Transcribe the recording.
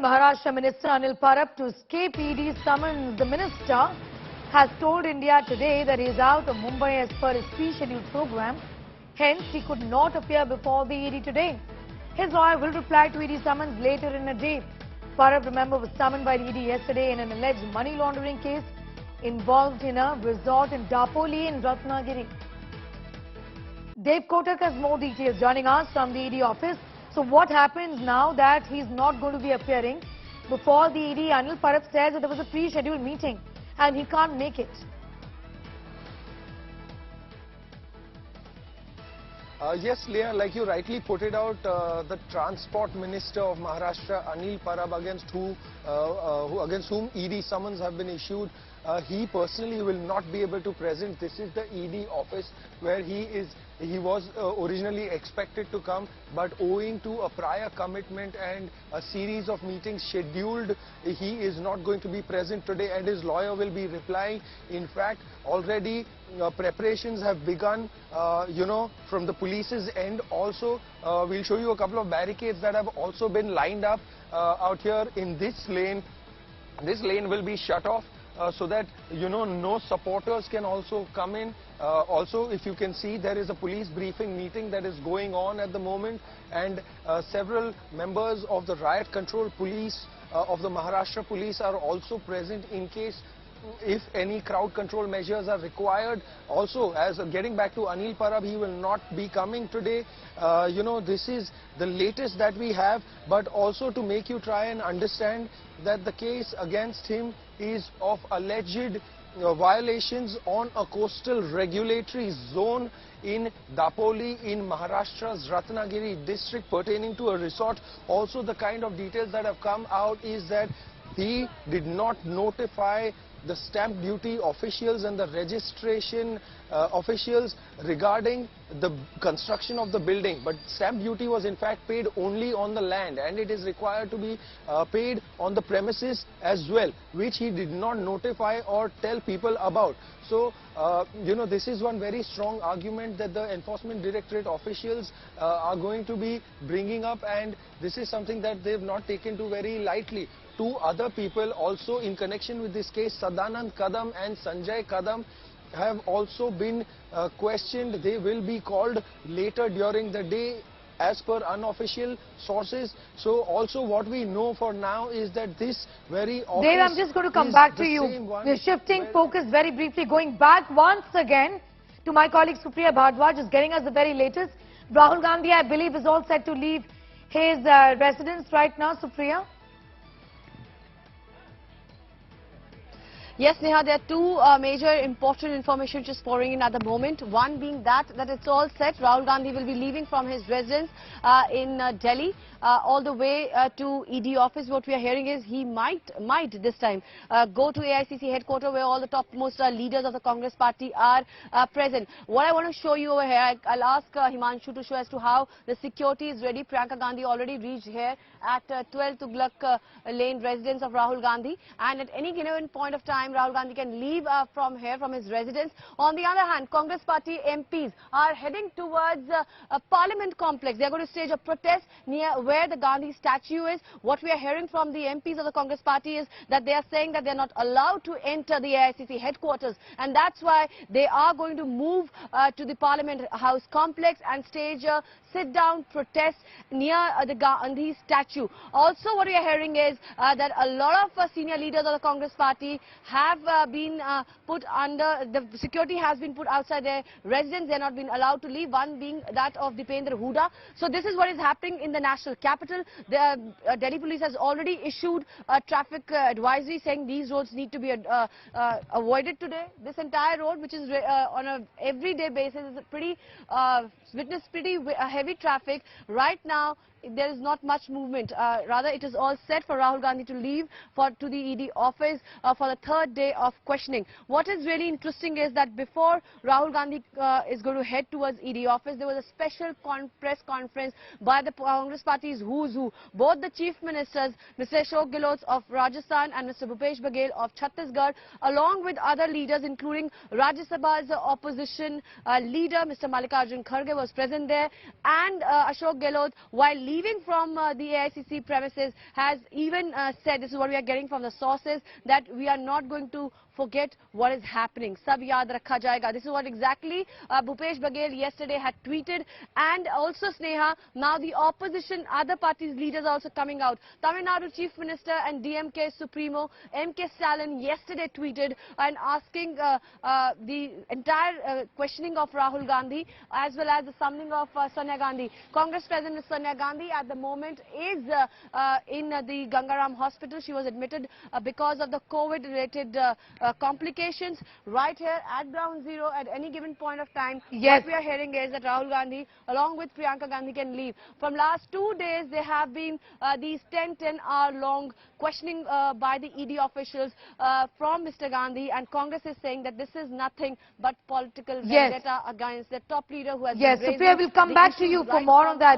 Maharashtra Minister Anil Parab to escape ED summons. The minister has told India today that he is out of Mumbai as per his pre-scheduled program. Hence, he could not appear before the ED today. His lawyer will reply to ED summons later in the day. Parab, remember, was summoned by the ED yesterday in an alleged money laundering case involved in a resort in Dapoli in Ratnagiri. Dave Kotak has more details joining us from the ED office. So what happens now that he's not going to be appearing before the ED? Anil Parab says that there was a pre-scheduled meeting and he can't make it. Yes, Leah, like you rightly put it out, the Transport Minister of Maharashtra, Anil Parab, against whom ED summons have been issued, he personally will not be able to present. This is the ED office where he was originally expected to come, but owing to a prior commitment and a series of meetings scheduled, he is not going to be present today, and his lawyer will be replying. In fact, already preparations have begun, from the police's end. Also, we'll show you a couple of barricades that have also been lined up out here in this lane. This lane will be shut off so that, no supporters can also come in. Also, if you can see, there is a police briefing meeting that is going on at the moment, and several members of the riot control police of the Maharashtra police are also present in case if any crowd control measures are required. Also, as getting back to Anil Parab, he will not be coming today. This is the latest that we have, but also to make you try and understand that the case against him is of alleged violations on a coastal regulatory zone in Dapoli in Maharashtra's Ratnagiri district pertaining to a resort. Also, the kind of details that have come out is that he did not notify the stamp duty officials and the registration officials regarding the construction of the building, but stamp duty was in fact paid only on the land, and it is required to be paid on the premises as well, which he did not notify or tell people about. So, this is one very strong argument that the Enforcement Directorate officials are going to be bringing up, and this is something that they have not taken to very lightly. Two other people also in connection with this case, Sadanand Kadam and Sanjay Kadam, have also been questioned. They will be called later during the day as per unofficial sources. So also what we know for now is that this very office, Dave, I'm just going to come back to you. We're shifting focus very briefly, going back once again to my colleague Supriya Bhardwaj, just getting us the very latest. Rahul Gandhi, I believe, is all set to leave his residence right now. Supriya? Yes, Neha, there are two major important information just pouring in at the moment. One being that it's all set. Rahul Gandhi will be leaving from his residence in Delhi all the way to ED office. What we are hearing is he might this time go to AICC headquarters where all the topmost leaders of the Congress party are present. What I want to show you over here, I'll ask Himanshu to show as to how the security is ready. Priyanka Gandhi already reached here at 12 Tughlaq Lane residence of Rahul Gandhi, and at any given point of time Rahul Gandhi can leave from here, from his residence. On the other hand, Congress party MPs are heading towards a Parliament complex. They are going to stage a protest near where the Gandhi statue is. What we are hearing from the MPs of the Congress party is that they are saying that they are not allowed to enter the AICC headquarters, and that's why they are going to move to the Parliament House complex and stage a sit-down protest near the Gandhi statue. Also, what we are hearing is that a lot of senior leaders of the Congress party have been put under, the security has been put outside their residence. They are not being allowed to leave, one being that of Dipendra Hooda. So this is what is happening in the national capital. The Delhi police has already issued a traffic advisory saying these roads need to be avoided today. This entire road, which is on a everyday basis, is pretty witnessed pretty heavy traffic. Right now, there is not much movement. Rather, it is all set for Rahul Gandhi to leave to the ED office for the third day of questioning. What is really interesting is that before Rahul Gandhi is going to head towards ED office, there was a special press conference by the Congress party's who's who. Both the chief ministers, Mr. Ashok Gehlot of Rajasthan and Mr. Bhupesh Baghel of Chhattisgarh, along with other leaders, including Rajya Sabha's opposition leader, Mr. Mallikarjun Kharge, was present there, and Ashok Gehlot, while leading leaving from the AICC premises has even said, this is what we are getting from the sources, that we are not going to forget what is happening. Sab yaad rakha jayega. This is what exactly Bhupesh Baghel yesterday had tweeted. And also, Sneha, now the opposition, other parties' leaders also coming out. Tamil Nadu Chief Minister and DMK Supremo M.K. Stalin yesterday tweeted and asking the entire questioning of Rahul Gandhi as well as the summoning of Sonia Gandhi. Congress President Sonia Gandhi at the moment is in the Gangaram Hospital. She was admitted because of the COVID-related complications. Right here at Ground Zero at any given point of time, Yes. what we are hearing is that Rahul Gandhi along with Priyanka Gandhi can leave. From last 2 days, there have been these 10-hour long questioning by the ED officials from Mr. Gandhi, and Congress is saying that this is nothing but political Yes. vendetta against the top leader who has Yes, been raising Supriya will come the back to issues you for right more from on that.